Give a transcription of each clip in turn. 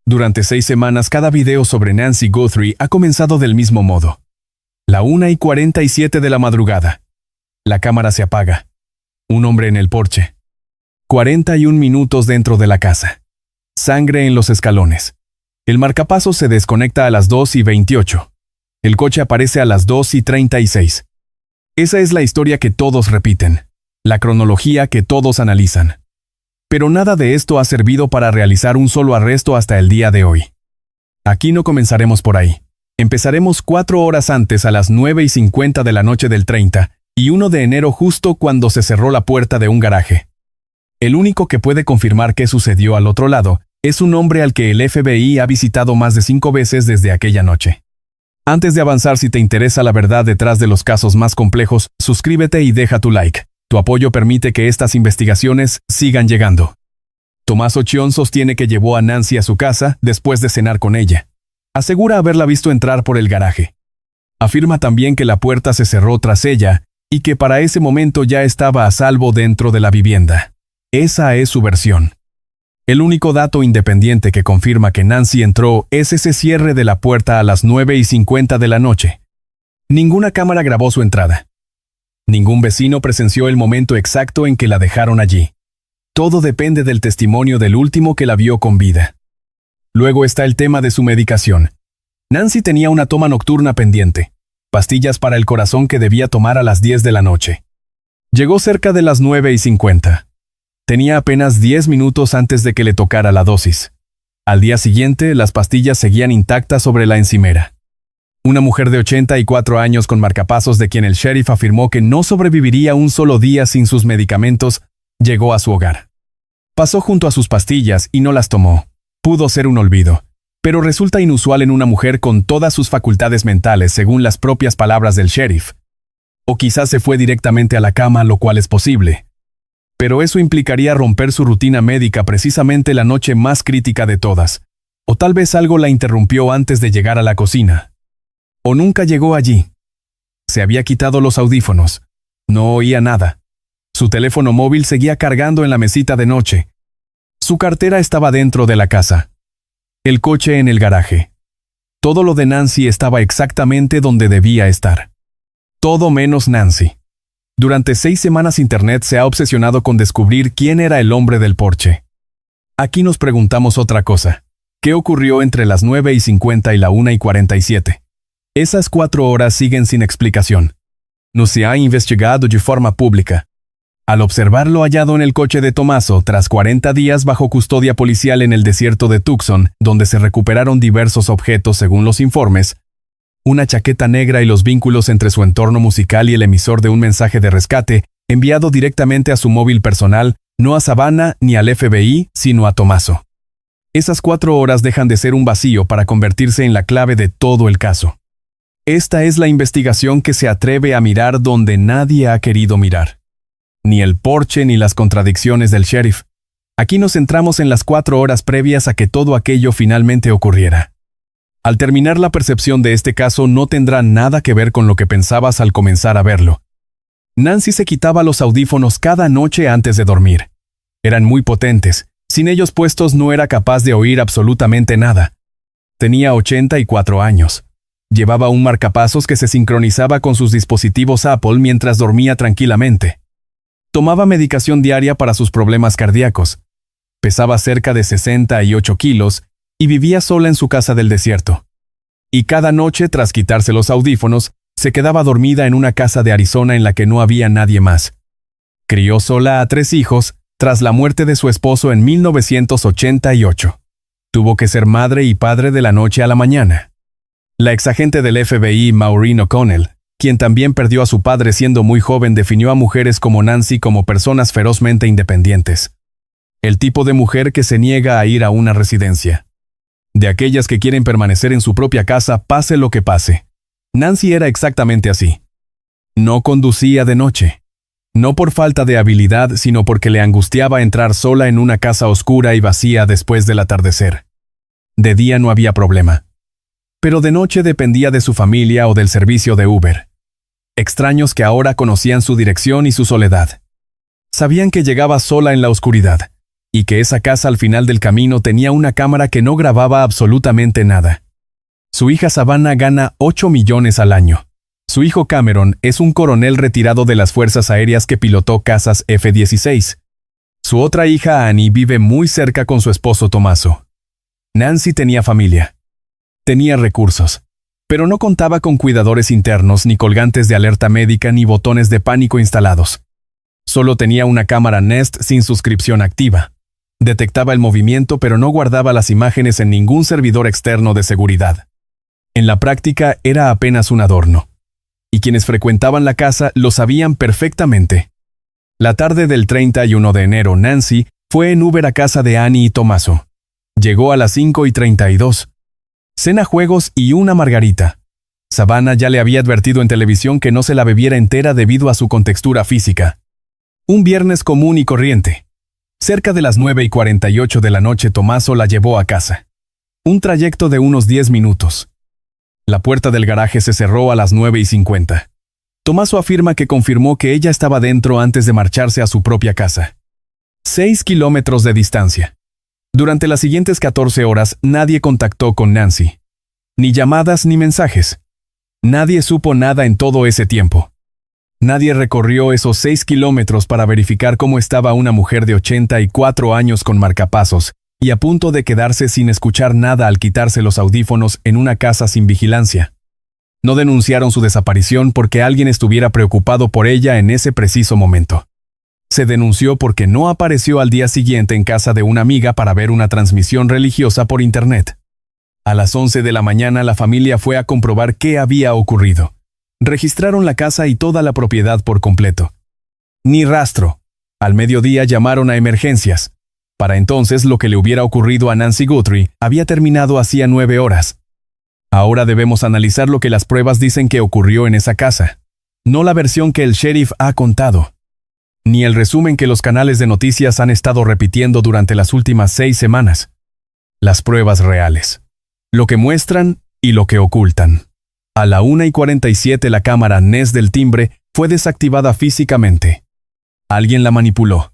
Durante 6 semanas cada video sobre Nancy Guthrie ha comenzado del mismo modo. La 1:47 de la madrugada. La cámara se apaga. Un hombre en el porche. 41 minutos dentro de la casa. Sangre en los escalones. El marcapasos se desconecta a las 2:28. El coche aparece a las 2:36. Esa es la historia que todos repiten, la cronología que todos analizan. Pero nada de esto ha servido para realizar un solo arresto hasta el día de hoy. Aquí no comenzaremos por ahí. Empezaremos 4 horas antes a las 9:50 de la noche del 30 y 1 de enero justo cuando se cerró la puerta de un garaje. El único que puede confirmar qué sucedió al otro lado es un hombre al que el FBI ha visitado más de 5 veces desde aquella noche. Antes de avanzar, si te interesa la verdad detrás de los casos más complejos, suscríbete y deja tu like. Tu apoyo permite que estas investigaciones sigan llegando. Tomás Ochión sostiene que llevó a Nancy a su casa después de cenar con ella. Asegura haberla visto entrar por el garaje. Afirma también que la puerta se cerró tras ella y que para ese momento ya estaba a salvo dentro de la vivienda. Esa es su versión. El único dato independiente que confirma que Nancy entró es ese cierre de la puerta a las 9:50 de la noche. Ninguna cámara grabó su entrada. Ningún vecino presenció el momento exacto en que la dejaron allí. Todo depende del testimonio del último que la vio con vida. Luego está el tema de su medicación. Nancy tenía una toma nocturna pendiente, pastillas para el corazón que debía tomar a las 10 de la noche. Llegó cerca de las 9:50. Tenía apenas 10 minutos antes de que le tocara la dosis. Al día siguiente, las pastillas seguían intactas sobre la encimera. Una mujer de 84 años con marcapasos de quien el sheriff afirmó que no sobreviviría un solo día sin sus medicamentos, llegó a su hogar. Pasó junto a sus pastillas y no las tomó. Pudo ser un olvido, pero resulta inusual en una mujer con todas sus facultades mentales, según las propias palabras del sheriff. O quizás se fue directamente a la cama, lo cual es posible. Pero eso implicaría romper su rutina médica precisamente la noche más crítica de todas. O tal vez algo la interrumpió antes de llegar a la cocina. O nunca llegó allí. Se había quitado los audífonos. No oía nada. Su teléfono móvil seguía cargando en la mesita de noche. Su cartera estaba dentro de la casa. El coche en el garaje. Todo lo de Nancy estaba exactamente donde debía estar. Todo menos Nancy. Durante 6 semanas Internet se ha obsesionado con descubrir quién era el hombre del porche. Aquí nos preguntamos otra cosa. ¿Qué ocurrió entre las 9:50 y la 1:47? Esas 4 horas siguen sin explicación. No se ha investigado de forma pública. Al observar lo hallado en el coche de Tommaso tras 40 días bajo custodia policial en el desierto de Tucson, donde se recuperaron diversos objetos según los informes, una chaqueta negra y los vínculos entre su entorno musical y el emisor de un mensaje de rescate enviado directamente a su móvil personal, no a Savannah ni al FBI, sino a Tommaso. Esas 4 horas dejan de ser un vacío para convertirse en la clave de todo el caso. Esta es la investigación que se atreve a mirar donde nadie ha querido mirar. Ni el porche ni las contradicciones del sheriff. Aquí nos centramos en las 4 horas previas a que todo aquello finalmente ocurriera. Al terminar, la percepción de este caso no tendrá nada que ver con lo que pensabas al comenzar a verlo. Nancy se quitaba los audífonos cada noche antes de dormir. Eran muy potentes. Sin ellos puestos no era capaz de oír absolutamente nada. Tenía 84 años. Llevaba un marcapasos que se sincronizaba con sus dispositivos Apple mientras dormía tranquilamente. Tomaba medicación diaria para sus problemas cardíacos. Pesaba cerca de 68 kilos y vivía sola en su casa del desierto. Y cada noche, tras quitarse los audífonos, se quedaba dormida en una casa de Arizona en la que no había nadie más. Crió sola a 3 hijos tras la muerte de su esposo en 1988. Tuvo que ser madre y padre de la noche a la mañana. La exagente del FBI, Maureen O'Connell, quien también perdió a su padre siendo muy joven, definió a mujeres como Nancy como personas ferozmente independientes. El tipo de mujer que se niega a ir a una residencia. De aquellas que quieren permanecer en su propia casa pase lo que pase. Nancy era exactamente así. No conducía de noche. No por falta de habilidad, sino porque le angustiaba entrar sola en una casa oscura y vacía después del atardecer. De día no había problema. Pero de noche dependía de su familia o del servicio de Uber. Extraños que ahora conocían su dirección y su soledad. Sabían que llegaba sola en la oscuridad. y que esa casa al final del camino tenía una cámara que no grababa absolutamente nada. Su hija Savannah gana 8 millones al año. Su hijo Cameron es un coronel retirado de las Fuerzas Aéreas que pilotó cazas F-16. Su otra hija Annie vive muy cerca con su esposo Tommaso. Nancy tenía familia. Tenía recursos, pero no contaba con cuidadores internos, ni colgantes de alerta médica, ni botones de pánico instalados. Solo tenía una cámara Nest sin suscripción activa. Detectaba el movimiento, pero no guardaba las imágenes en ningún servidor externo de seguridad. En la práctica era apenas un adorno. Y quienes frecuentaban la casa lo sabían perfectamente. La tarde del 31 de enero, Nancy fue en Uber a casa de Annie y Tommaso. Llegó a las 5:32. Cena, juegos y una margarita. Savannah ya le había advertido en televisión que no se la bebiera entera debido a su contextura física. Un viernes común y corriente. Cerca de las 9:48 de la noche, Tommaso la llevó a casa. Un trayecto de unos 10 minutos. La puerta del garaje se cerró a las 9:50. Tommaso afirma que confirmó que ella estaba dentro antes de marcharse a su propia casa. 6 kilómetros de distancia. Durante las siguientes 14 horas, nadie contactó con Nancy. Ni llamadas ni mensajes. Nadie supo nada en todo ese tiempo. Nadie recorrió esos 6 kilómetros para verificar cómo estaba una mujer de 84 años con marcapasos y a punto de quedarse sin escuchar nada al quitarse los audífonos en una casa sin vigilancia. No denunciaron su desaparición porque alguien estuviera preocupado por ella en ese preciso momento. Se denunció porque no apareció al día siguiente en casa de una amiga para ver una transmisión religiosa por internet. A las 11 de la mañana la familia fue a comprobar qué había ocurrido. Registraron la casa y toda la propiedad por completo. Ni rastro. Al mediodía llamaron a emergencias. Para entonces lo que le hubiera ocurrido a Nancy Guthrie había terminado hacía 9 horas. Ahora debemos analizar lo que las pruebas dicen que ocurrió en esa casa. No la versión que el sheriff ha contado. Ni el resumen que los canales de noticias han estado repitiendo durante las últimas 6 semanas. Las pruebas reales. Lo que muestran y lo que ocultan. A la 1:47 la cámara Nest del timbre fue desactivada físicamente. Alguien la manipuló.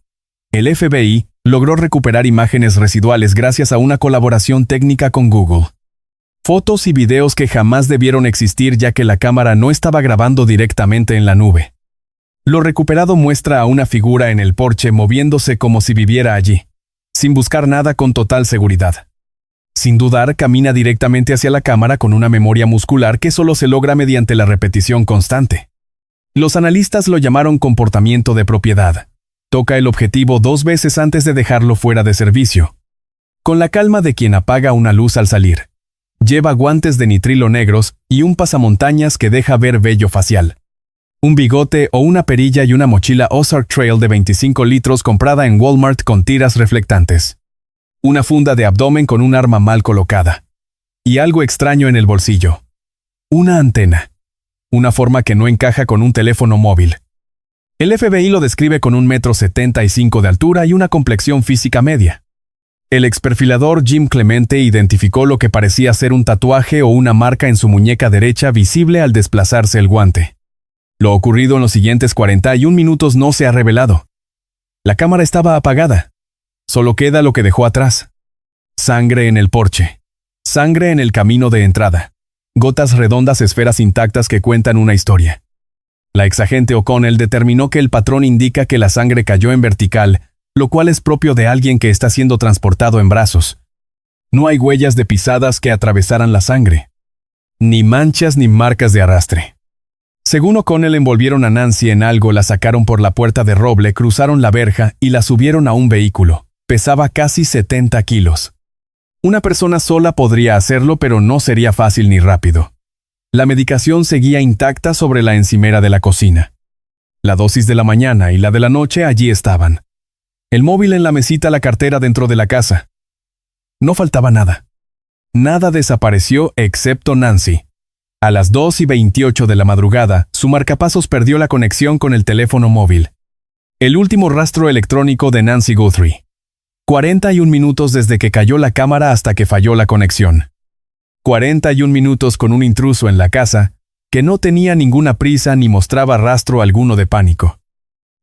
El FBI logró recuperar imágenes residuales gracias a una colaboración técnica con Google. Fotos y videos que jamás debieron existir ya que la cámara no estaba grabando directamente en la nube. Lo recuperado muestra a una figura en el porche moviéndose como si viviera allí, sin buscar nada, con total seguridad. Sin dudar, camina directamente hacia la cámara con una memoria muscular que solo se logra mediante la repetición constante. Los analistas lo llamaron comportamiento de propiedad. Toca el objetivo 2 veces antes de dejarlo fuera de servicio. Con la calma de quien apaga una luz al salir. Lleva guantes de nitrilo negros y un pasamontañas que deja ver vello facial. Un bigote o una perilla y una mochila Ozark Trail de 25 litros comprada en Walmart con tiras reflectantes. Una funda de abdomen con un arma mal colocada. Y algo extraño en el bolsillo. Una antena. Una forma que no encaja con un teléfono móvil. El FBI lo describe con 1,75 m de altura y una complexión física media. El experfilador Jim Clemente identificó lo que parecía ser un tatuaje o una marca en su muñeca derecha visible al desplazarse el guante. Lo ocurrido en los siguientes 41 minutos no se ha revelado. La cámara estaba apagada. Solo queda lo que dejó atrás. Sangre en el porche. Sangre en el camino de entrada. Gotas redondas, esferas intactas que cuentan una historia. La exagente O'Connell determinó que el patrón indica que la sangre cayó en vertical, lo cual es propio de alguien que está siendo transportado en brazos. No hay huellas de pisadas que atravesaran la sangre. Ni manchas ni marcas de arrastre. Según O'Connell, envolvieron a Nancy en algo, la sacaron por la puerta de roble, cruzaron la verja y la subieron a un vehículo. Pesaba casi 70 kilos. Una persona sola podría hacerlo, pero no sería fácil ni rápido. La medicación seguía intacta sobre la encimera de la cocina. La dosis de la mañana y la de la noche allí estaban. El móvil en la mesita, la cartera dentro de la casa. No faltaba nada. Nada desapareció excepto Nancy. A las 2:28 de la madrugada, su marcapasos perdió la conexión con el teléfono móvil. El último rastro electrónico de Nancy Guthrie. 41 minutos desde que cayó la cámara hasta que falló la conexión. 41 minutos con un intruso en la casa que no tenía ninguna prisa ni mostraba rastro alguno de pánico.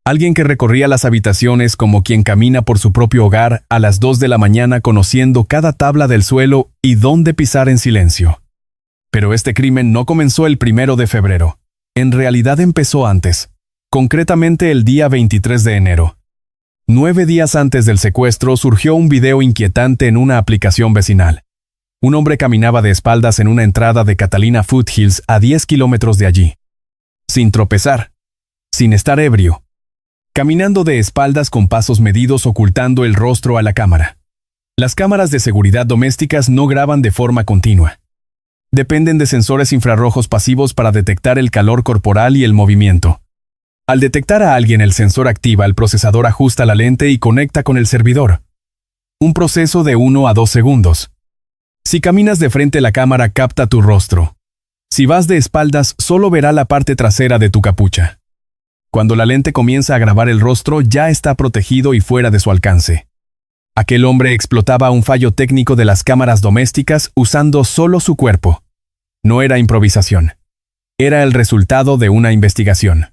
Alguien que recorría las habitaciones como quien camina por su propio hogar a las 2 de la mañana conociendo cada tabla del suelo y dónde pisar en silencio. Pero este crimen no comenzó el 1 de febrero. En realidad empezó antes, concretamente el día 23 de enero. 9 días antes del secuestro surgió un video inquietante en una aplicación vecinal. Un hombre caminaba de espaldas en una entrada de Catalina Foothills a 10 kilómetros de allí. Sin tropezar, sin estar ebrio, caminando de espaldas con pasos medidos ocultando el rostro a la cámara. Las cámaras de seguridad domésticas no graban de forma continua. Dependen de sensores infrarrojos pasivos para detectar el calor corporal y el movimiento. Al detectar a alguien, el sensor activa, el procesador ajusta la lente y conecta con el servidor. Un proceso de 1 a 2 segundos. Si caminas de frente, la cámara capta tu rostro. Si vas de espaldas, solo verá la parte trasera de tu capucha. Cuando la lente comienza a grabar el rostro, ya está protegido y fuera de su alcance. Aquel hombre explotaba un fallo técnico de las cámaras domésticas usando solo su cuerpo. No era improvisación. Era el resultado de una investigación.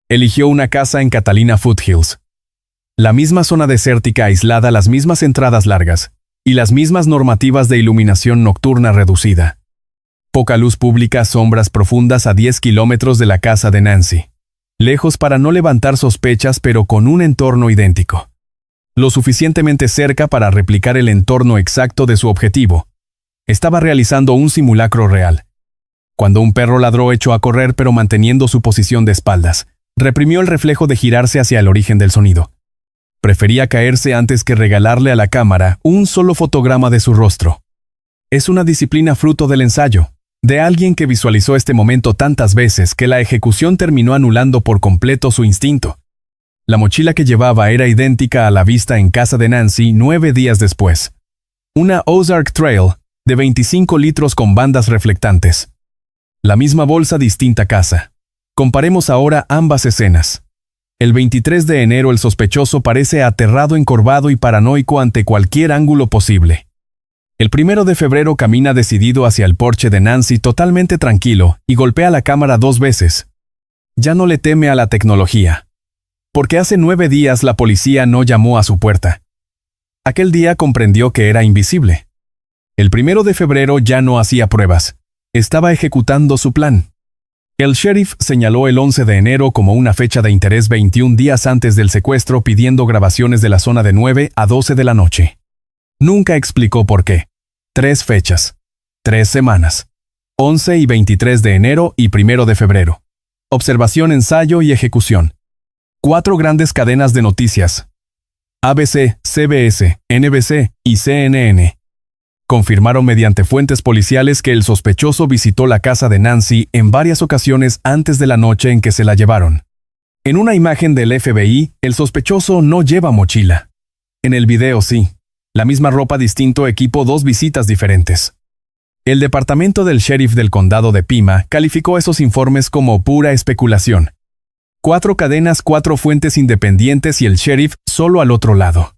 Eligió una casa en Catalina Foothills. La misma zona desértica aislada, las mismas entradas largas y las mismas normativas de iluminación nocturna reducida. Poca luz pública, sombras profundas a 10 kilómetros de la casa de Nancy. Lejos para no levantar sospechas, pero con un entorno idéntico. Lo suficientemente cerca para replicar el entorno exacto de su objetivo. Estaba realizando un simulacro real. Cuando un perro ladró, echó a correr pero manteniendo su posición de espaldas. Reprimió el reflejo de girarse hacia el origen del sonido. Prefería caerse antes que regalarle a la cámara un solo fotograma de su rostro. Es una disciplina fruto del ensayo, de alguien que visualizó este momento tantas veces que la ejecución terminó anulando por completo su instinto. La mochila que llevaba era idéntica a la vista en casa de Nancy 9 días después. Una Ozark Trail de 25 litros con bandas reflectantes. La misma bolsa, distinta casa. Comparemos ahora ambas escenas. El 23 de enero el sospechoso parece aterrado, encorvado y paranoico ante cualquier ángulo posible. El 1 de febrero camina decidido hacia el porche de Nancy totalmente tranquilo y golpea la cámara 2 veces. Ya no le teme a la tecnología. Porque hace 9 días la policía no llamó a su puerta. Aquel día comprendió que era invisible. El 1 de febrero ya no hacía pruebas. Estaba ejecutando su plan. El sheriff señaló el 11 de enero como una fecha de interés 21 días antes del secuestro, pidiendo grabaciones de la zona de 9 a 12 de la noche. Nunca explicó por qué. 3 fechas. 3 semanas. 11 y 23 de enero y 1 de febrero. Observación, ensayo y ejecución. 4 grandes cadenas de noticias. ABC, CBS, NBC y CNN. Confirmaron mediante fuentes policiales que el sospechoso visitó la casa de Nancy en varias ocasiones antes de la noche en que se la llevaron. En una imagen del FBI, el sospechoso no lleva mochila. En el video sí. La misma ropa, distinto equipo, 2 visitas diferentes. El departamento del sheriff del condado de Pima calificó esos informes como pura especulación. 4 cadenas, 4 fuentes independientes y el sheriff solo al otro lado.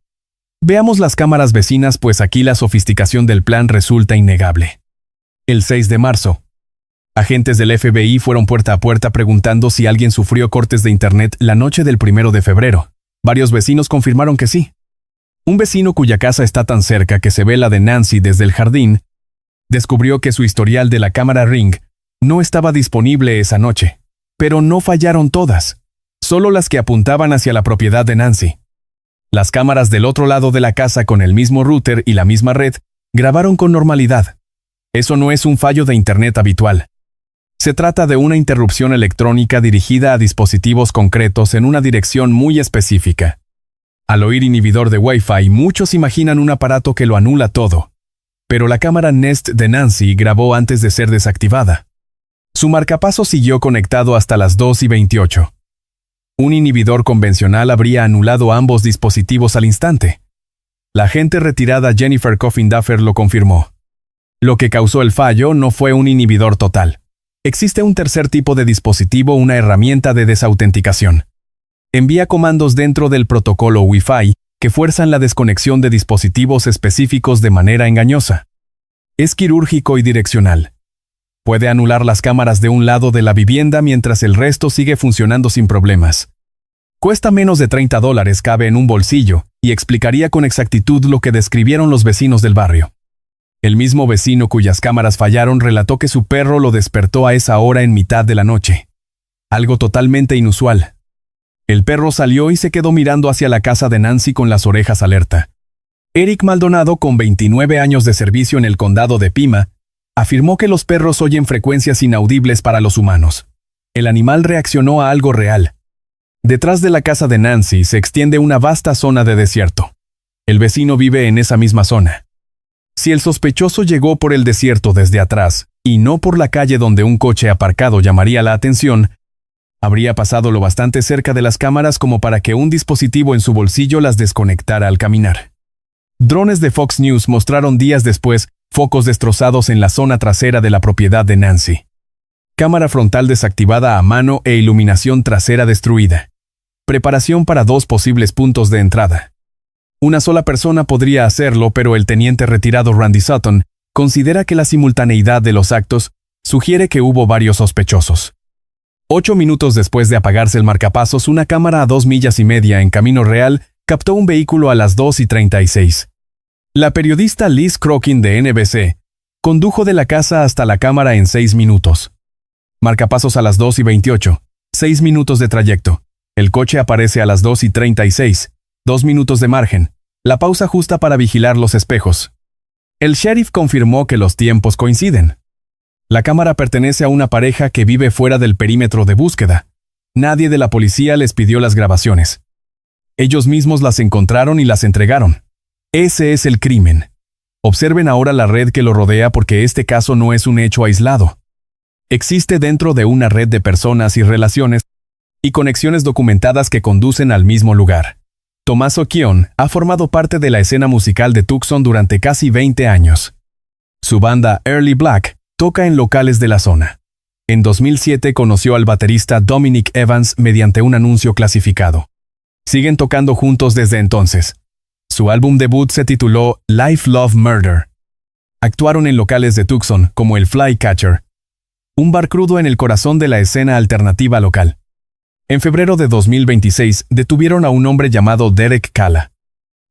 Veamos las cámaras vecinas, pues aquí la sofisticación del plan resulta innegable. El 6 de marzo. Agentes del FBI fueron puerta a puerta preguntando si alguien sufrió cortes de internet la noche del 1 de febrero. Varios vecinos confirmaron que sí. Un vecino cuya casa está tan cerca que se ve la de Nancy desde el jardín, descubrió que su historial de la cámara Ring no estaba disponible esa noche. Pero no fallaron todas, solo las que apuntaban hacia la propiedad de Nancy. Las cámaras del otro lado de la casa con el mismo router y la misma red grabaron con normalidad. Eso no es un fallo de internet habitual. Se trata de una interrupción electrónica dirigida a dispositivos concretos en una dirección muy específica. Al oír inhibidor de Wi-Fi, muchos imaginan un aparato que lo anula todo. Pero la cámara Nest de Nancy grabó antes de ser desactivada. Su marcapaso siguió conectado hasta las 2:28. Un inhibidor convencional habría anulado ambos dispositivos al instante. La agente retirada Jennifer Coffin Duffer lo confirmó. Lo que causó el fallo no fue un inhibidor total. Existe un tercer tipo de dispositivo, una herramienta de desautenticación. Envía comandos dentro del protocolo Wi-Fi que fuerzan la desconexión de dispositivos específicos de manera engañosa. Es quirúrgico y direccional. Puede anular las cámaras de un lado de la vivienda mientras el resto sigue funcionando sin problemas. Cuesta menos de $30, cabe en un bolsillo, y explicaría con exactitud lo que describieron los vecinos del barrio. El mismo vecino cuyas cámaras fallaron relató que su perro lo despertó a esa hora en mitad de la noche. Algo totalmente inusual. El perro salió y se quedó mirando hacia la casa de Nancy con las orejas alerta. Eric Maldonado, con 29 años de servicio en el condado de Pima, afirmó que los perros oyen frecuencias inaudibles para los humanos. El animal reaccionó a algo real. Detrás de la casa de Nancy se extiende una vasta zona de desierto. El vecino vive en esa misma zona. Si el sospechoso llegó por el desierto desde atrás, y no por la calle donde un coche aparcado llamaría la atención, habría pasado lo bastante cerca de las cámaras como para que un dispositivo en su bolsillo las desconectara al caminar. Drones de Fox News mostraron días después focos destrozados en la zona trasera de la propiedad de Nancy. Cámara frontal desactivada a mano e iluminación trasera destruida. Preparación para 2 posibles puntos de entrada. Una sola persona podría hacerlo, pero el teniente retirado Randy Sutton considera que la simultaneidad de los actos sugiere que hubo varios sospechosos. 8 minutos después de apagarse el marcapasos, una cámara a 2,5 millas en camino real captó un vehículo a las 2:36. La periodista Liz Crokin de NBC condujo de la casa hasta la cámara en 6 minutos. Marcapasos a las 2:28, 6 minutos de trayecto. El coche aparece a las 2:36, 2 minutos de margen. La pausa justa para vigilar los espejos. El sheriff confirmó que los tiempos coinciden. La cámara pertenece a una pareja que vive fuera del perímetro de búsqueda. Nadie de la policía les pidió las grabaciones. Ellos mismos las encontraron y las entregaron. Ese es el crimen. Observen ahora la red que lo rodea, porque este caso no es un hecho aislado. Existe dentro de una red de personas y relaciones y conexiones documentadas que conducen al mismo lugar. Tommaso Keon ha formado parte de la escena musical de Tucson durante casi 20 años. Su banda Early Black toca en locales de la zona. En 2007 conoció al baterista Dominic Evans mediante un anuncio clasificado. Siguen tocando juntos desde entonces. Su álbum debut se tituló Life, Love, Murder. Actuaron en locales de Tucson como el Flycatcher, un bar crudo en el corazón de la escena alternativa local. En febrero de 2026 detuvieron a un hombre llamado Derek Kala.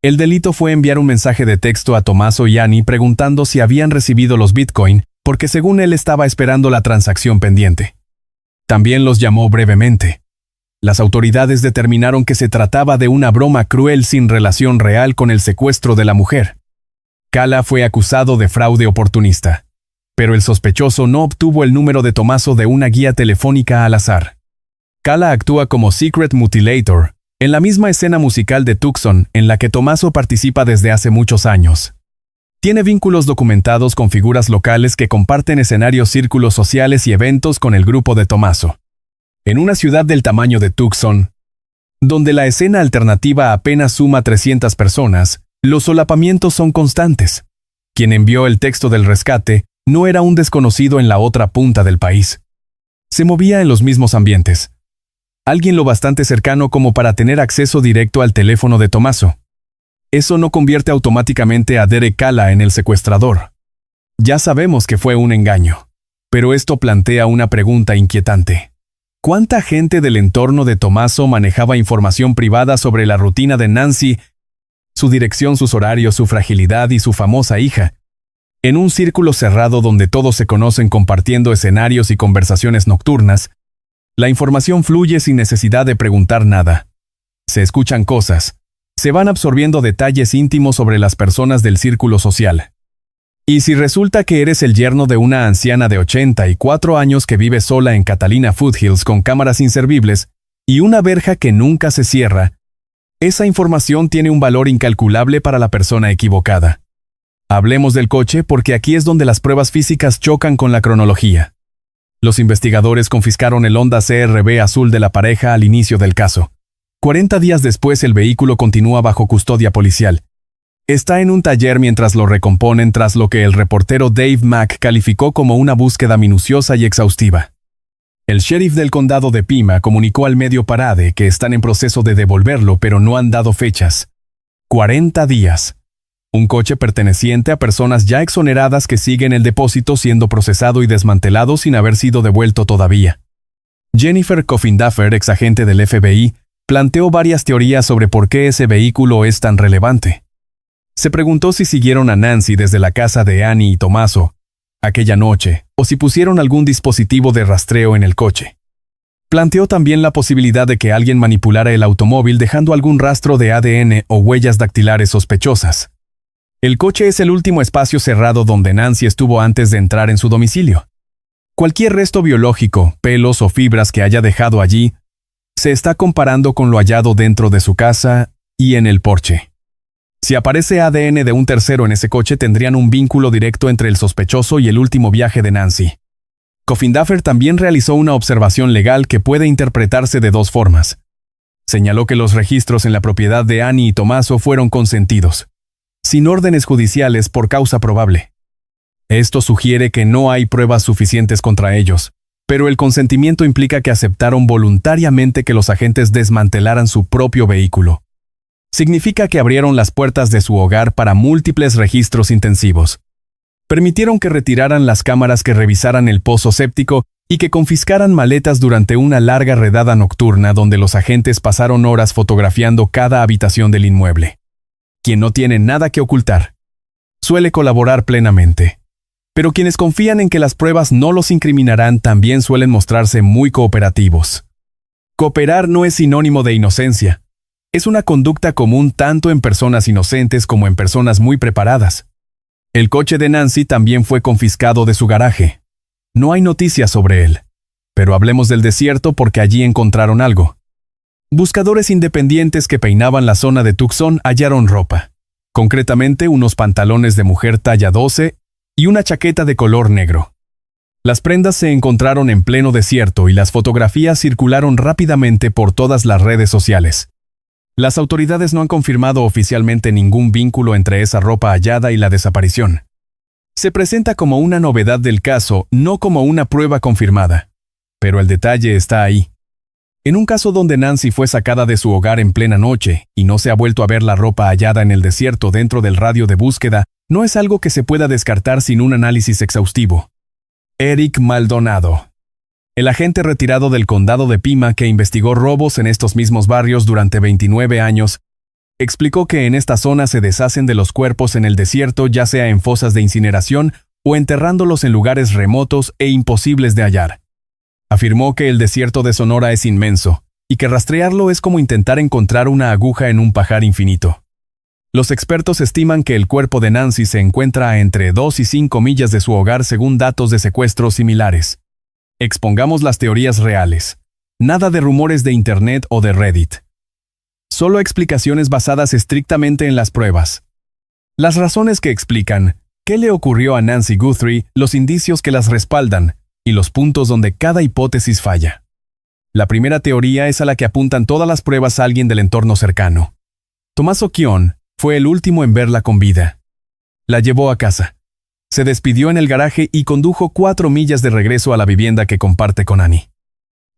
El delito fue enviar un mensaje de texto a Tommaso y Annie preguntando si habían recibido los Bitcoin, porque según él estaba esperando la transacción pendiente. También los llamó brevemente. Las autoridades determinaron que se trataba de una broma cruel sin relación real con el secuestro de la mujer. Kala fue acusado de fraude oportunista, pero el sospechoso no obtuvo el número de Tommaso de una guía telefónica al azar. Kala actúa como Secret Mutilator, en la misma escena musical de Tucson en la que Tommaso participa desde hace muchos años. Tiene vínculos documentados con figuras locales que comparten escenarios, círculos sociales y eventos con el grupo de Tommaso. En una ciudad del tamaño de Tucson, donde la escena alternativa apenas suma 300 personas, los solapamientos son constantes. Quien envió el texto del rescate no era un desconocido en la otra punta del país. Se movía en los mismos ambientes. Alguien lo bastante cercano como para tener acceso directo al teléfono de Tommaso. Eso no convierte automáticamente a Derek Kala en el secuestrador. Ya sabemos que fue un engaño, pero esto plantea una pregunta inquietante. ¿Cuánta gente del entorno de Tommaso manejaba información privada sobre la rutina de Nancy, su dirección, sus horarios, su fragilidad y su famosa hija? En un círculo cerrado donde todos se conocen compartiendo escenarios y conversaciones nocturnas, la información fluye sin necesidad de preguntar nada. Se escuchan cosas, se van absorbiendo detalles íntimos sobre las personas del círculo social. Y si resulta que eres el yerno de una anciana de 84 años que vive sola en Catalina Foothills con cámaras inservibles y una verja que nunca se cierra, esa información tiene un valor incalculable para la persona equivocada. Hablemos del coche porque aquí es donde las pruebas físicas chocan con la cronología. Los investigadores confiscaron el Honda CR-V azul de la pareja al inicio del caso. 40 días después el vehículo continúa bajo custodia policial. Está en un taller mientras lo recomponen tras lo que el reportero Dave Mack calificó como una búsqueda minuciosa y exhaustiva. El sheriff del condado de Pima comunicó al medio Parade que están en proceso de devolverlo, pero no han dado fechas. 40 días. Un coche perteneciente a personas ya exoneradas que siguen el depósito siendo procesado y desmantelado sin haber sido devuelto todavía. Jennifer Coffindaffer, exagente del FBI, Planteó varias teorías sobre por qué ese vehículo es tan relevante. Se preguntó si siguieron a Nancy desde la casa de Annie y Tommaso aquella noche, o si pusieron algún dispositivo de rastreo en el coche. Planteó también la posibilidad de que alguien manipulara el automóvil dejando algún rastro de ADN o huellas dactilares sospechosas. El coche es el último espacio cerrado donde Nancy estuvo antes de entrar en su domicilio. Cualquier resto biológico, pelos o fibras que haya dejado allí, se está comparando con lo hallado dentro de su casa y en el porche. Si aparece ADN de un tercero en ese coche, tendrían un vínculo directo entre el sospechoso y el último viaje de Nancy. Coffindaffer también realizó una observación legal que puede interpretarse de dos formas. Señaló que los registros en la propiedad de Annie y Tommaso fueron consentidos, sin órdenes judiciales por causa probable. Esto sugiere que no hay pruebas suficientes contra ellos, pero el consentimiento implica que aceptaron voluntariamente que los agentes desmantelaran su propio vehículo. Significa que abrieron las puertas de su hogar para múltiples registros intensivos. Permitieron que retiraran las cámaras, que revisaran el pozo séptico y que confiscaran maletas durante una larga redada nocturna donde los agentes pasaron horas fotografiando cada habitación del inmueble. Quien no tiene nada que ocultar suele colaborar plenamente. Pero quienes confían en que las pruebas no los incriminarán también suelen mostrarse muy cooperativos. Cooperar no es sinónimo de inocencia. Es una conducta común tanto en personas inocentes como en personas muy preparadas. El coche de Nancy también fue confiscado de su garaje. No hay noticias sobre él, pero hablemos del desierto porque allí encontraron algo. Buscadores independientes que peinaban la zona de Tucson hallaron ropa, concretamente unos pantalones de mujer talla 12 y una chaqueta de color negro. Las prendas se encontraron en pleno desierto y las fotografías circularon rápidamente por todas las redes sociales. Las autoridades no han confirmado oficialmente ningún vínculo entre esa ropa hallada y la desaparición. Se presenta como una novedad del caso, no como una prueba confirmada. Pero el detalle está ahí. En un caso donde Nancy fue sacada de su hogar en plena noche y no se ha vuelto a ver la ropa hallada en el desierto dentro del radio de búsqueda, no es algo que se pueda descartar sin un análisis exhaustivo. Eric Maldonado, el agente retirado del condado de Pima que investigó robos en estos mismos barrios durante 29 años, explicó que en esta zona se deshacen de los cuerpos en el desierto, ya sea en fosas de incineración o enterrándolos en lugares remotos e imposibles de hallar. Afirmó que el desierto de Sonora es inmenso y que rastrearlo es como intentar encontrar una aguja en un pajar infinito. Los expertos estiman que el cuerpo de Nancy se encuentra a entre 2 y 5 millas de su hogar según datos de secuestros similares. Expongamos las teorías reales. Nada de rumores de Internet o de Reddit. Solo explicaciones basadas estrictamente en las pruebas. Las razones que explican qué le ocurrió a Nancy Guthrie, los indicios que las respaldan y los puntos donde cada hipótesis falla. La primera teoría es a la que apuntan todas las pruebas a alguien del entorno cercano. Tommaso Keon fue el último en verla con vida. La llevó a casa. Se despidió en el garaje y condujo 4 millas de regreso a la vivienda que comparte con Annie.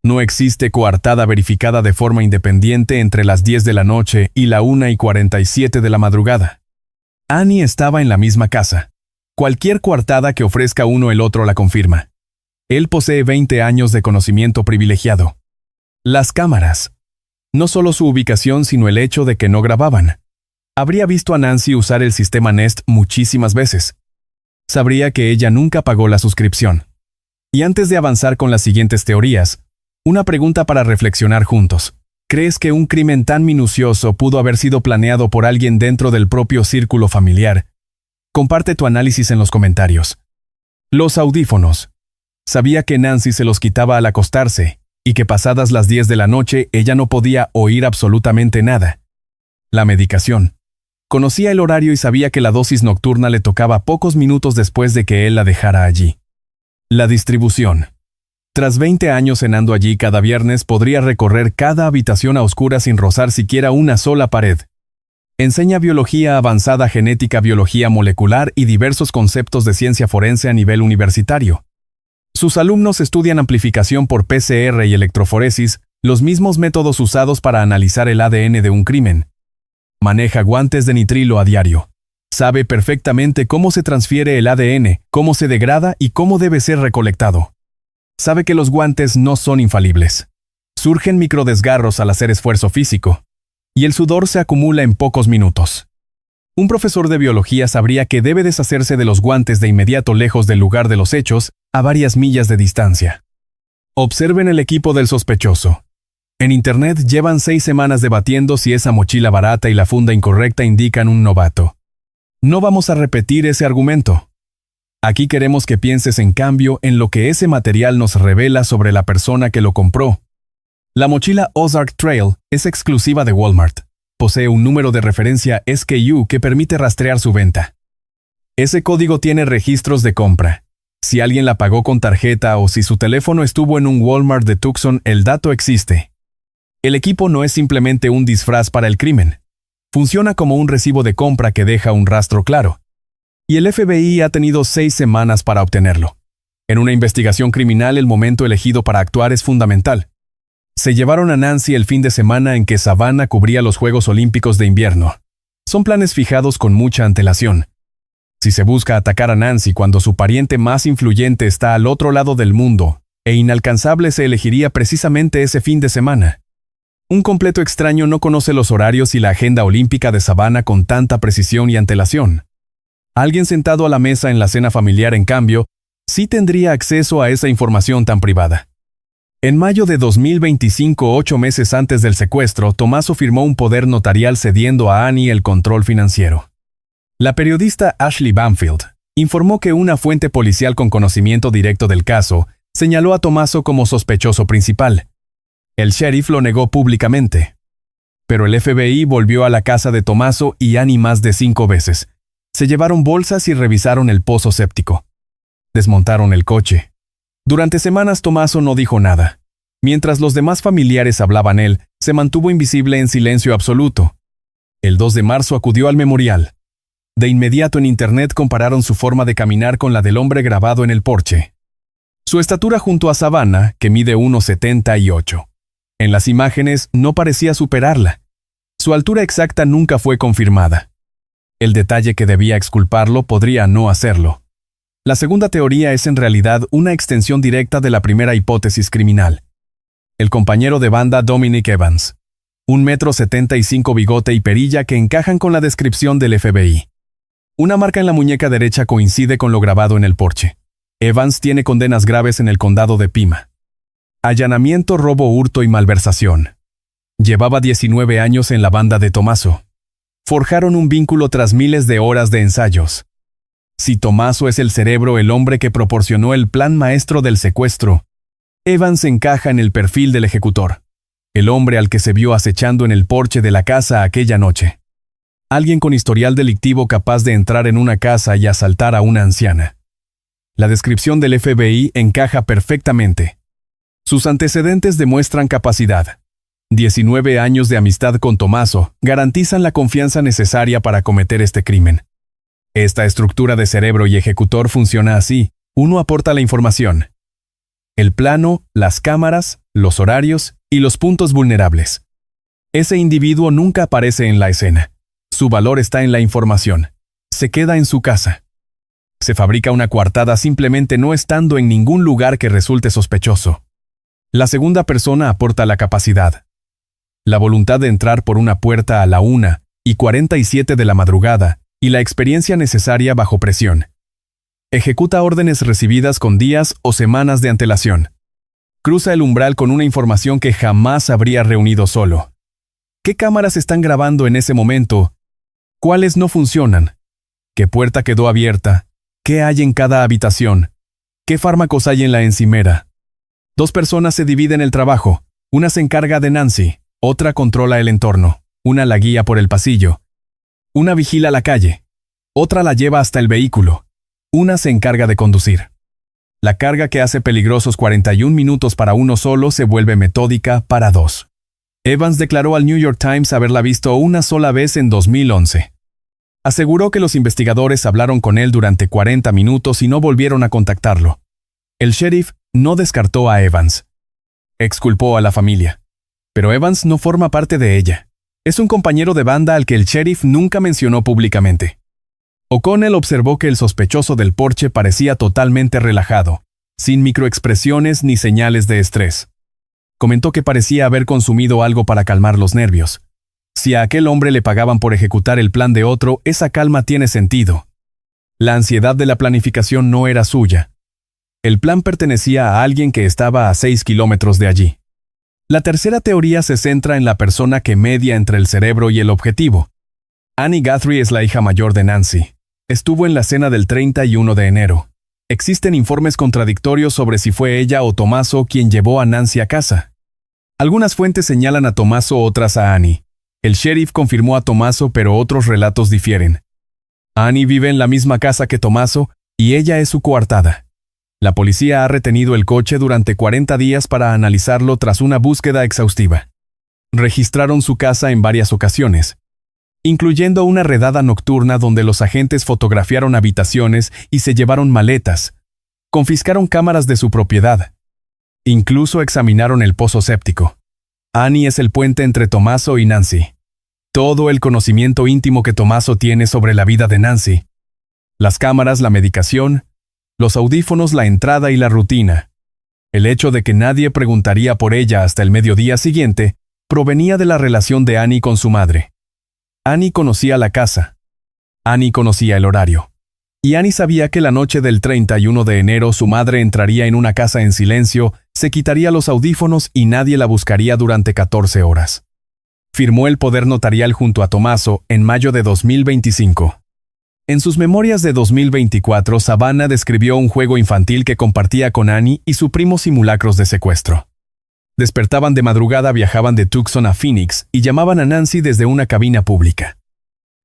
No existe coartada verificada de forma independiente entre las 10 de la noche y la 1:47 de la madrugada. Annie estaba en la misma casa. Cualquier coartada que ofrezca uno el otro la confirma. Él posee 20 años de conocimiento privilegiado. Las cámaras. No solo su ubicación, sino el hecho de que no grababan. Habría visto a Nancy usar el sistema Nest muchísimas veces. Sabría que ella nunca pagó la suscripción. Y antes de avanzar con las siguientes teorías, una pregunta para reflexionar juntos. ¿Crees que un crimen tan minucioso pudo haber sido planeado por alguien dentro del propio círculo familiar? Comparte tu análisis en los comentarios. Los audífonos. Sabía que Nancy se los quitaba al acostarse, y que pasadas las 10 de la noche ella no podía oír absolutamente nada. La medicación. Conocía el horario y sabía que la dosis nocturna le tocaba pocos minutos después de que él la dejara allí. La distribución. Tras 20 años cenando allí cada viernes, podría recorrer cada habitación a oscuras sin rozar siquiera una sola pared. Enseña biología avanzada, genética, biología molecular y diversos conceptos de ciencia forense a nivel universitario. Sus alumnos estudian amplificación por PCR y electroforesis, los mismos métodos usados para analizar el ADN de un crimen. Maneja guantes de nitrilo a diario. Sabe perfectamente cómo se transfiere el ADN, cómo se degrada y cómo debe ser recolectado. Sabe que los guantes no son infalibles. Surgen microdesgarros al hacer esfuerzo físico, y el sudor se acumula en pocos minutos. Un profesor de biología sabría que debe deshacerse de los guantes de inmediato lejos del lugar de los hechos, a varias millas de distancia. Observen el equipo del sospechoso. En Internet llevan 6 semanas debatiendo si esa mochila barata y la funda incorrecta indican un novato. No vamos a repetir ese argumento. Aquí queremos que pienses en cambio en lo que ese material nos revela sobre la persona que lo compró. La mochila Ozark Trail es exclusiva de Walmart. Posee un número de referencia SKU que permite rastrear su venta. Ese código tiene registros de compra. Si alguien la pagó con tarjeta o si su teléfono estuvo en un Walmart de Tucson, el dato existe. El equipo no es simplemente un disfraz para el crimen. Funciona como un recibo de compra que deja un rastro claro. Y el FBI ha tenido 6 semanas para obtenerlo. En una investigación criminal, el momento elegido para actuar es fundamental. Se llevaron a Nancy el fin de semana en que Savannah cubría los Juegos Olímpicos de invierno. Son planes fijados con mucha antelación. Si se busca atacar a Nancy cuando su pariente más influyente está al otro lado del mundo, e inalcanzable, se elegiría precisamente ese fin de semana. Un completo extraño no conoce los horarios y la agenda olímpica de Savannah con tanta precisión y antelación. Alguien sentado a la mesa en la cena familiar, en cambio, sí tendría acceso a esa información tan privada. En mayo de 2025, 8 meses antes del secuestro, Tommaso firmó un poder notarial cediendo a Annie el control financiero. La periodista Ashley Banfield informó que una fuente policial con conocimiento directo del caso señaló a Tommaso como sospechoso principal. El sheriff lo negó públicamente. Pero el FBI volvió a la casa de Tommaso y Annie más de 5 veces. Se llevaron bolsas y revisaron el pozo séptico. Desmontaron el coche. Durante semanas Tommaso no dijo nada. Mientras los demás familiares hablaban, él se mantuvo invisible en silencio absoluto. El 2 de marzo acudió al memorial. De inmediato en Internet compararon su forma de caminar con la del hombre grabado en el porche. Su estatura junto a Savannah, que mide 1,78. En las imágenes no parecía superarla. Su altura exacta nunca fue confirmada. El detalle que debía exculparlo podría no hacerlo. La segunda teoría es en realidad una extensión directa de la primera hipótesis criminal. El compañero de banda Dominic Evans. 1,75 m, bigote y perilla que encajan con la descripción del FBI. Una marca en la muñeca derecha coincide con lo grabado en el porche. Evans tiene condenas graves en el condado de Pima. Allanamiento, robo, hurto y malversación. Llevaba 19 años en la banda de Tommaso. Forjaron un vínculo tras miles de horas de ensayos. Si Tommaso es el cerebro, el hombre que proporcionó el plan maestro del secuestro, Evans encaja en el perfil del ejecutor, el hombre al que se vio acechando en el porche de la casa aquella noche. Alguien con historial delictivo capaz de entrar en una casa y asaltar a una anciana. La descripción del FBI encaja perfectamente. Sus antecedentes demuestran capacidad. 19 años de amistad con Tommaso garantizan la confianza necesaria para cometer este crimen. Esta estructura de cerebro y ejecutor funciona así. Uno aporta la información. El plano, las cámaras, los horarios y los puntos vulnerables. Ese individuo nunca aparece en la escena. Su valor está en la información. Se queda en su casa. Se fabrica una coartada simplemente no estando en ningún lugar que resulte sospechoso. La segunda persona aporta la capacidad. La voluntad de entrar por una puerta a la 1:47 de la madrugada y la experiencia necesaria bajo presión. Ejecuta órdenes recibidas con días o semanas de antelación. Cruza el umbral con una información que jamás habría reunido solo. ¿Qué cámaras están grabando en ese momento? ¿Cuáles no funcionan? ¿Qué puerta quedó abierta? ¿Qué hay en cada habitación? ¿Qué fármacos hay en la encimera? 2 personas se dividen el trabajo. Una se encarga de Nancy, otra controla el entorno, una la guía por el pasillo. Una vigila la calle, otra la lleva hasta el vehículo, una se encarga de conducir. La carga que hace peligrosos 41 minutos para uno solo se vuelve metódica para 2. Evans declaró al New York Times haberla visto una sola vez en 2011. Aseguró que los investigadores hablaron con él durante 40 minutos y no volvieron a contactarlo. El sheriff no descartó a Evans. Exculpó a la familia. Pero Evans no forma parte de ella. Es un compañero de banda al que el sheriff nunca mencionó públicamente. O'Connell observó que el sospechoso del porche parecía totalmente relajado, sin microexpresiones ni señales de estrés. Comentó que parecía haber consumido algo para calmar los nervios. Si a aquel hombre le pagaban por ejecutar el plan de otro, esa calma tiene sentido. La ansiedad de la planificación no era suya. El plan pertenecía a alguien que estaba a 6 kilómetros de allí. La tercera teoría se centra en la persona que media entre el cerebro y el objetivo. Annie Guthrie es la hija mayor de Nancy. Estuvo en la cena del 31 de enero. Existen informes contradictorios sobre si fue ella o Tommaso quien llevó a Nancy a casa. Algunas fuentes señalan a Tommaso, otras a Annie. El sheriff confirmó a Tommaso, pero otros relatos difieren. Annie vive en la misma casa que Tommaso y ella es su coartada. La policía ha retenido el coche durante 40 días para analizarlo tras una búsqueda exhaustiva. Registraron su casa en varias ocasiones, incluyendo una redada nocturna donde los agentes fotografiaron habitaciones y se llevaron maletas. Confiscaron cámaras de su propiedad. Incluso examinaron el pozo séptico. Annie es el puente entre Tommaso y Nancy. Todo el conocimiento íntimo que Tommaso tiene sobre la vida de Nancy. Las cámaras, la medicación, los audífonos, la entrada y la rutina. El hecho de que nadie preguntaría por ella hasta el mediodía siguiente provenía de la relación de Annie con su madre. Annie conocía la casa. Annie conocía el horario. Y Annie sabía que la noche del 31 de enero su madre entraría en una casa en silencio, se quitaría los audífonos y nadie la buscaría durante 14 horas. Firmó el poder notarial junto a Tommaso en mayo de 2025. En sus memorias de 2024, Savannah describió un juego infantil que compartía con Annie y su primo simulacros de secuestro. Despertaban de madrugada, viajaban de Tucson a Phoenix y llamaban a Nancy desde una cabina pública.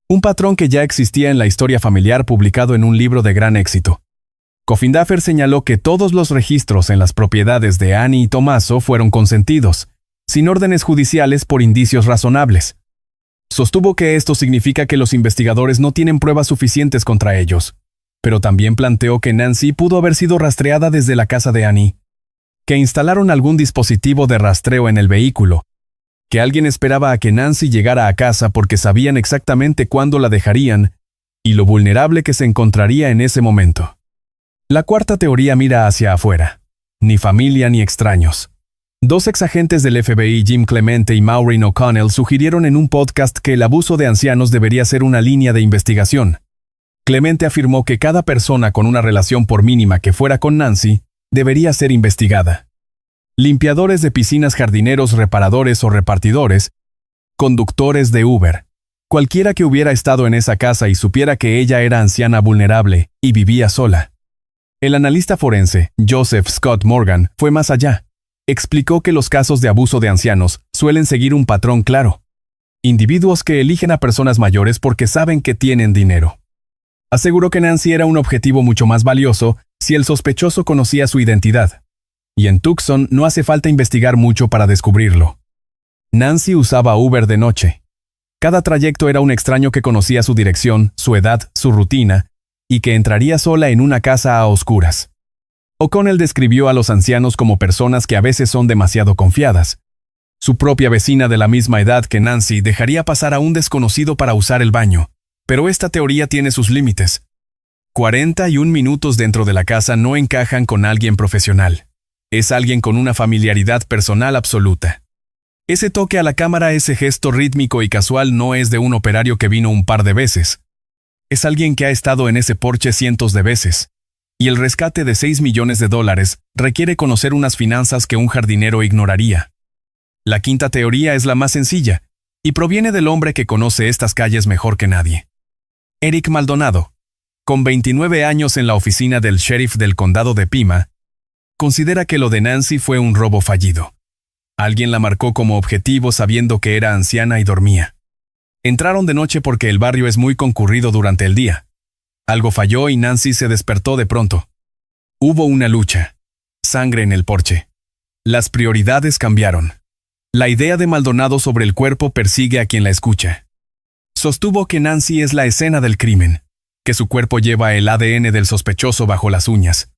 Un patrón que ya existía en la historia familiar publicado en un libro de gran éxito. Coffin Daffer señaló que todos los registros en las propiedades de Annie y Tommaso fueron consentidos, sin órdenes judiciales por indicios razonables. Sostuvo que esto significa que los investigadores no tienen pruebas suficientes contra ellos, pero también planteó que Nancy pudo haber sido rastreada desde la casa de Annie, que instalaron algún dispositivo de rastreo en el vehículo, que alguien esperaba a que Nancy llegara a casa porque sabían exactamente cuándo la dejarían y lo vulnerable que se encontraría en ese momento. La cuarta teoría mira hacia afuera. Ni familia ni extraños. Dos exagentes del FBI, Jim Clemente y Maureen O'Connell, sugirieron en un podcast que el abuso de ancianos debería ser una línea de investigación. Clemente afirmó que cada persona con una relación por mínima que fuera con Nancy debería ser investigada. Limpiadores de piscinas, jardineros, reparadores o repartidores, conductores de Uber. Cualquiera que hubiera estado en esa casa y supiera que ella era anciana vulnerable y vivía sola. El analista forense, Joseph Scott Morgan, fue más allá. Explicó que los casos de abuso de ancianos suelen seguir un patrón claro. Individuos que eligen a personas mayores porque saben que tienen dinero. Aseguró que Nancy era un objetivo mucho más valioso si el sospechoso conocía su identidad. Y en Tucson no hace falta investigar mucho para descubrirlo. Nancy usaba Uber de noche. Cada trayecto era un extraño que conocía su dirección, su edad, su rutina, y que entraría sola en una casa a oscuras. O'Connell describió a los ancianos como personas que a veces son demasiado confiadas. Su propia vecina de la misma edad que Nancy dejaría pasar a un desconocido para usar el baño, pero esta teoría tiene sus límites. 41 minutos dentro de la casa no encajan con alguien profesional. Es alguien con una familiaridad personal absoluta. Ese toque a la cámara, ese gesto rítmico y casual no es de un operario que vino un par de veces. Es alguien que ha estado en ese porche cientos de veces. Y el rescate de $6 millones requiere conocer unas finanzas que un jardinero ignoraría. La quinta teoría es la más sencilla, y proviene del hombre que conoce estas calles mejor que nadie. Eric Maldonado, con 29 años en la oficina del sheriff del condado de Pima, considera que lo de Nancy fue un robo fallido. Alguien la marcó como objetivo sabiendo que era anciana y dormía. Entraron de noche porque el barrio es muy concurrido durante el día. Algo falló y Nancy se despertó de pronto. Hubo una lucha. Sangre en el porche. Las prioridades cambiaron. La idea de Maldonado sobre el cuerpo persigue a quien la escucha. Sostuvo que Nancy es la escena del crimen, que su cuerpo lleva el ADN del sospechoso bajo las uñas.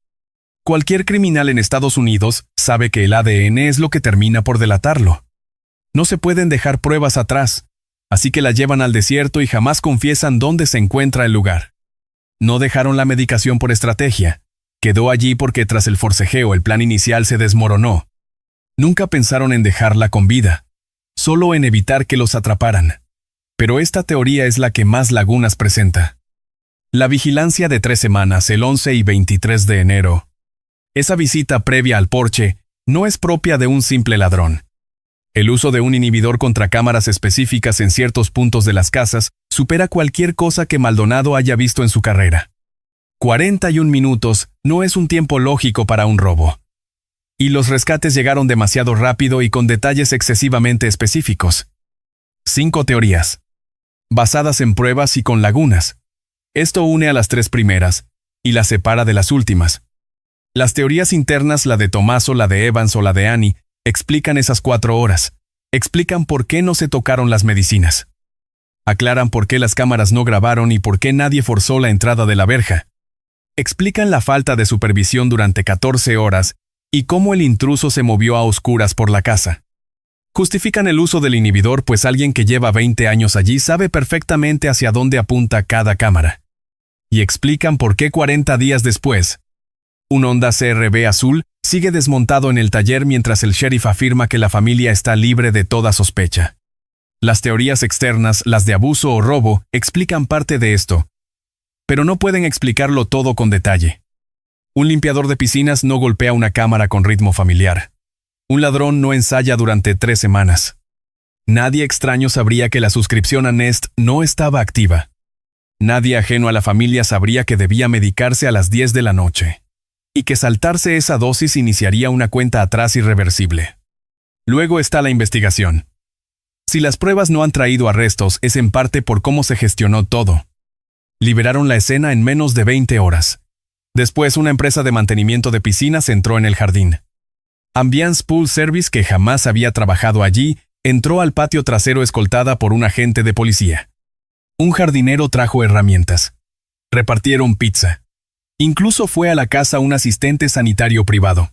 Cualquier criminal en Estados Unidos sabe que el ADN es lo que termina por delatarlo. No se pueden dejar pruebas atrás, así que la llevan al desierto y jamás confiesan dónde se encuentra el lugar. No dejaron la medicación por estrategia. Quedó allí porque tras el forcejeo el plan inicial se desmoronó. Nunca pensaron en dejarla con vida, solo en evitar que los atraparan. Pero esta teoría es la que más lagunas presenta. La vigilancia de 3 semanas, el 11 y 23 de enero. Esa visita previa al porche no es propia de un simple ladrón. El uso de un inhibidor contra cámaras específicas en ciertos puntos de las casas supera cualquier cosa que Maldonado haya visto en su carrera. 41 minutos no es un tiempo lógico para un robo. Y los rescates llegaron demasiado rápido y con detalles excesivamente específicos. 5 teorías, basadas en pruebas y con lagunas. Esto une a las 3 primeras y las separa de las últimas. Las teorías internas, la de Tommaso, la de Evans o la de Annie, explican esas 4 horas. Explican por qué no se tocaron las medicinas. Aclaran por qué las cámaras no grabaron y por qué nadie forzó la entrada de la verja. Explican la falta de supervisión durante 14 horas y cómo el intruso se movió a oscuras por la casa. Justifican el uso del inhibidor, pues alguien que lleva 20 años allí sabe perfectamente hacia dónde apunta cada cámara. Y explican por qué 40 días después, un Honda CR-V azul sigue desmontado en el taller mientras el sheriff afirma que la familia está libre de toda sospecha. Las teorías externas, las de abuso o robo, explican parte de esto, pero no pueden explicarlo todo con detalle. Un limpiador de piscinas no golpea una cámara con ritmo familiar. Un ladrón no ensaya durante 3 semanas. Nadie extraño sabría que la suscripción a Nest no estaba activa. Nadie ajeno a la familia sabría que debía medicarse a las 10 de la noche. Y que saltarse esa dosis iniciaría una cuenta atrás irreversible. Luego está la investigación. Si las pruebas no han traído arrestos, es en parte por cómo se gestionó todo. Liberaron la escena en menos de 20 horas. Después, una empresa de mantenimiento de piscinas entró en el jardín. Ambiance Pool Service, que jamás había trabajado allí, entró al patio trasero escoltada por un agente de policía. Un jardinero trajo herramientas. Repartieron pizza. Incluso fue a la casa un asistente sanitario privado.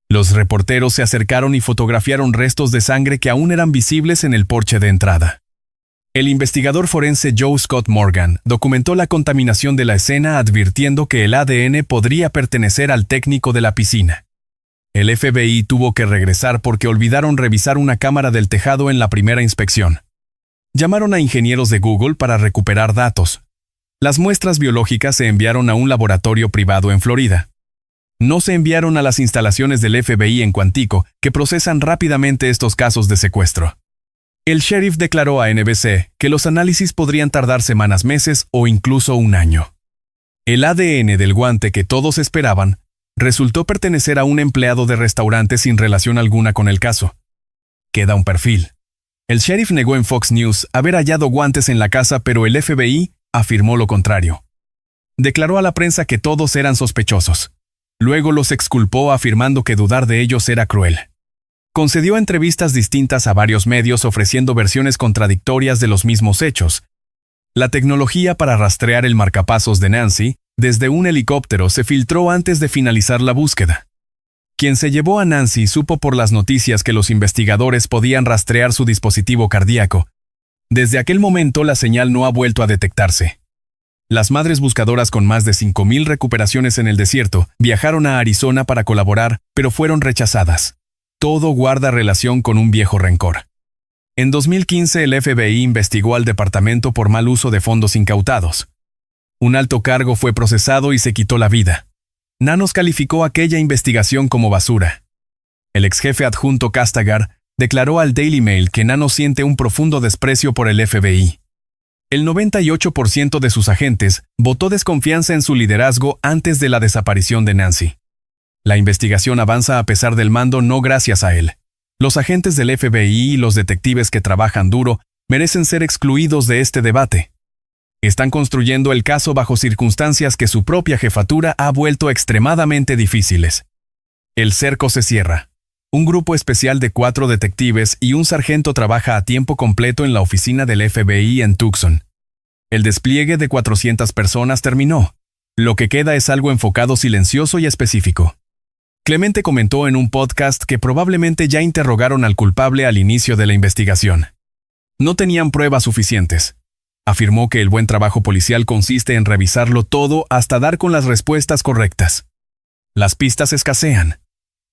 Los reporteros se acercaron y fotografiaron restos de sangre que aún eran visibles en el porche de entrada. El investigador forense Joe Scott Morgan documentó la contaminación de la escena advirtiendo que el ADN podría pertenecer al técnico de la piscina. El FBI tuvo que regresar porque olvidaron revisar una cámara del tejado en la primera inspección. Llamaron a ingenieros de Google para recuperar datos. Las muestras biológicas se enviaron a un laboratorio privado en Florida. No se enviaron a las instalaciones del FBI en Quantico, que procesan rápidamente estos casos de secuestro. El sheriff declaró a NBC que los análisis podrían tardar semanas, meses o incluso un año. El ADN del guante que todos esperaban resultó pertenecer a un empleado de restaurante sin relación alguna con el caso. Queda un perfil. El sheriff negó en Fox News haber hallado guantes en la casa, pero el FBI afirmó lo contrario. Declaró a la prensa que todos eran sospechosos. Luego los exculpó afirmando que dudar de ellos era cruel. Concedió entrevistas distintas a varios medios ofreciendo versiones contradictorias de los mismos hechos. La tecnología para rastrear el marcapasos de Nancy desde un helicóptero se filtró antes de finalizar la búsqueda. Quien se llevó a Nancy supo por las noticias que los investigadores podían rastrear su dispositivo cardíaco. Desde aquel momento la señal no ha vuelto a detectarse. Las madres buscadoras con más de 5,000 recuperaciones en el desierto viajaron a Arizona para colaborar, pero fueron rechazadas. Todo guarda relación con un viejo rencor. En 2015 el FBI investigó al departamento por mal uso de fondos incautados. Un alto cargo fue procesado y se quitó la vida. Nanos calificó aquella investigación como basura. El exjefe adjunto Castagar declaró al Daily Mail que Nanos siente un profundo desprecio por el FBI. El 98% de sus agentes votó desconfianza en su liderazgo antes de la desaparición de Nancy. La investigación avanza a pesar del mando, no gracias a él. Los agentes del FBI y los detectives que trabajan duro merecen ser excluidos de este debate. Están construyendo el caso bajo circunstancias que su propia jefatura ha vuelto extremadamente difíciles. El cerco se cierra. Un grupo especial de 4 detectives y un sargento trabaja a tiempo completo en la oficina del FBI en Tucson. El despliegue de 400 personas terminó. Lo que queda es algo enfocado, silencioso y específico. Clemente comentó en un podcast que probablemente ya interrogaron al culpable al inicio de la investigación. No tenían pruebas suficientes. Afirmó que el buen trabajo policial consiste en revisarlo todo hasta dar con las respuestas correctas. Las pistas escasean.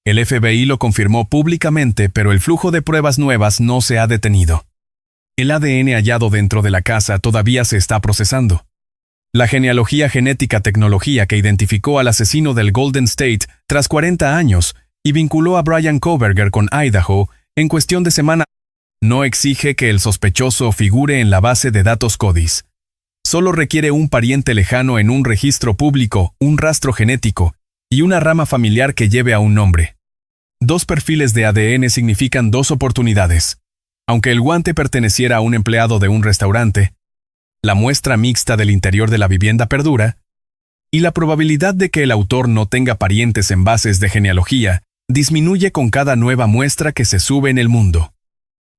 El FBI lo confirmó públicamente, pero el flujo de pruebas nuevas no se ha detenido. El ADN hallado dentro de la casa todavía se está procesando. La genealogía genética tecnología que identificó al asesino del Golden State tras 40 años y vinculó a Bryan Kohberger con Idaho en cuestión de semana no exige que el sospechoso figure en la base de datos CODIS. Solo requiere un pariente lejano en un registro público, un rastro genético y una rama familiar que lleve a un nombre. 2 perfiles de ADN significan 2 oportunidades. Aunque el guante perteneciera a un empleado de un restaurante, la muestra mixta del interior de la vivienda perdura, y la probabilidad de que el autor no tenga parientes en bases de genealogía disminuye con cada nueva muestra que se sube en el mundo.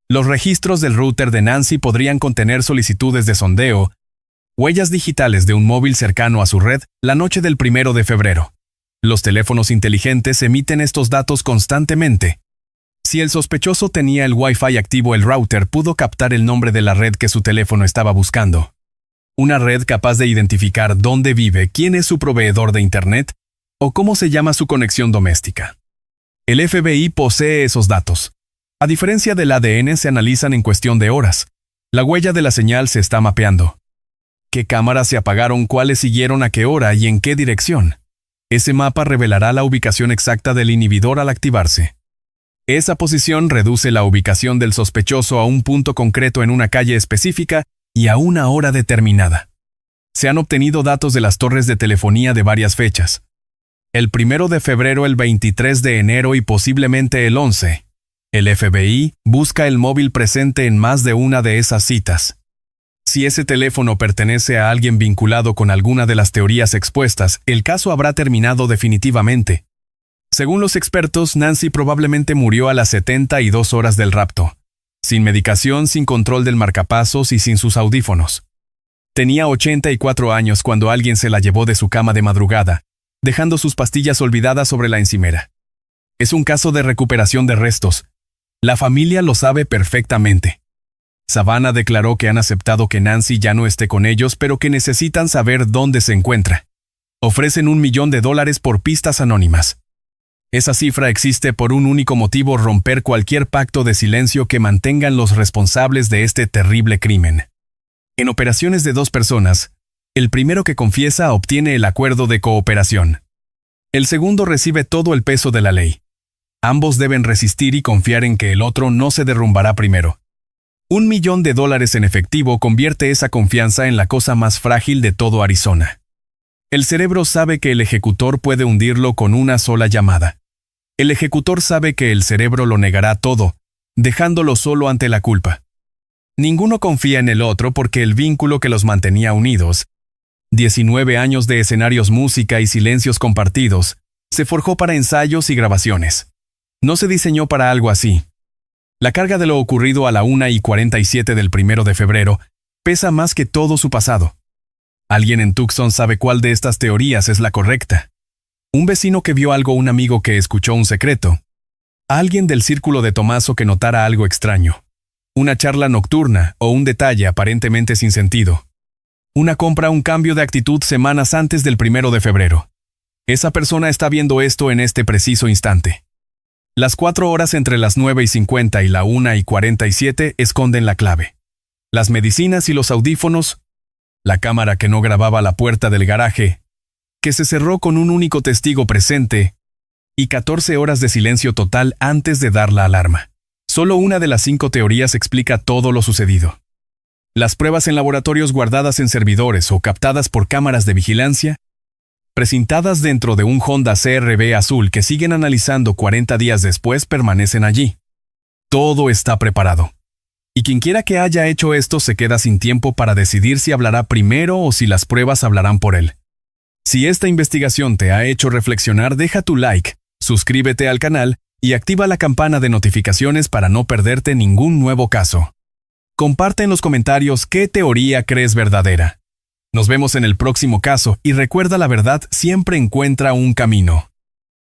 Los registros del router de Nancy podrían contener solicitudes de sondeo, huellas digitales de un móvil cercano a su red la noche del 1 de febrero. Los teléfonos inteligentes emiten estos datos constantemente. Si el sospechoso tenía el Wi-Fi activo, el router pudo captar el nombre de la red que su teléfono estaba buscando. Una red capaz de identificar dónde vive, quién es su proveedor de Internet o cómo se llama su conexión doméstica. El FBI posee esos datos. A diferencia del ADN, se analizan en cuestión de horas. La huella de la señal se está mapeando. ¿Qué cámaras se apagaron, cuáles siguieron a qué hora y en qué dirección? Ese mapa revelará la ubicación exacta del inhibidor al activarse. Esa posición reduce la ubicación del sospechoso a un punto concreto en una calle específica y a una hora determinada. Se han obtenido datos de las torres de telefonía de varias fechas. El 1 de febrero, el 23 de enero y posiblemente el 11. El FBI busca el móvil presente en más de una de esas citas. Si ese teléfono pertenece a alguien vinculado con alguna de las teorías expuestas, el caso habrá terminado definitivamente. Según los expertos, Nancy probablemente murió a las 72 horas del rapto, sin medicación, sin control del marcapasos y sin sus audífonos. Tenía 84 años cuando alguien se la llevó de su cama de madrugada, dejando sus pastillas olvidadas sobre la encimera. Es un caso de recuperación de restos. La familia lo sabe perfectamente. Savannah declaró que han aceptado que Nancy ya no esté con ellos, pero que necesitan saber dónde se encuentra. Ofrecen $1 millón por pistas anónimas. Esa cifra existe por un único motivo: romper cualquier pacto de silencio que mantengan los responsables de este terrible crimen. En operaciones de 2 personas, el primero que confiesa obtiene el acuerdo de cooperación. El segundo recibe todo el peso de la ley. Ambos deben resistir y confiar en que el otro no se derrumbará primero. $1 millón en efectivo convierte esa confianza en la cosa más frágil de todo Arizona. El cerebro sabe que el ejecutor puede hundirlo con una sola llamada. El ejecutor sabe que el cerebro lo negará todo, dejándolo solo ante la culpa. Ninguno confía en el otro porque el vínculo que los mantenía unidos, 19 años de escenarios, música y silencios compartidos, se forjó para ensayos y grabaciones. No se diseñó para algo así. La carga de lo ocurrido a la 1:47 del 1 de febrero pesa más que todo su pasado. Alguien en Tucson sabe cuál de estas teorías es la correcta. Un vecino que vio algo, un amigo que escuchó un secreto. Alguien del círculo de Tomaso que notara algo extraño. Una charla nocturna o un detalle aparentemente sin sentido. Una compra, un cambio de actitud semanas antes del 1 de febrero. Esa persona está viendo esto en este preciso instante. Las 4 horas entre las 9:50 y la 1:47 esconden la clave. Las medicinas y los audífonos, la cámara que no grababa la puerta del garaje, que se cerró con un único testigo presente, y 14 horas de silencio total antes de dar la alarma. Solo una de las 5 teorías explica todo lo sucedido. Las pruebas en laboratorios guardadas en servidores o captadas por cámaras de vigilancia, presentadas dentro de un Honda CR-V azul que siguen analizando 40 días después, permanecen allí. Todo está preparado. Y quienquiera que haya hecho esto se queda sin tiempo para decidir si hablará primero o si las pruebas hablarán por él. Si esta investigación te ha hecho reflexionar, deja tu like, suscríbete al canal y activa la campana de notificaciones para no perderte ningún nuevo caso. Comparte en los comentarios qué teoría crees verdadera. Nos vemos en el próximo caso y recuerda, la verdad siempre encuentra un camino.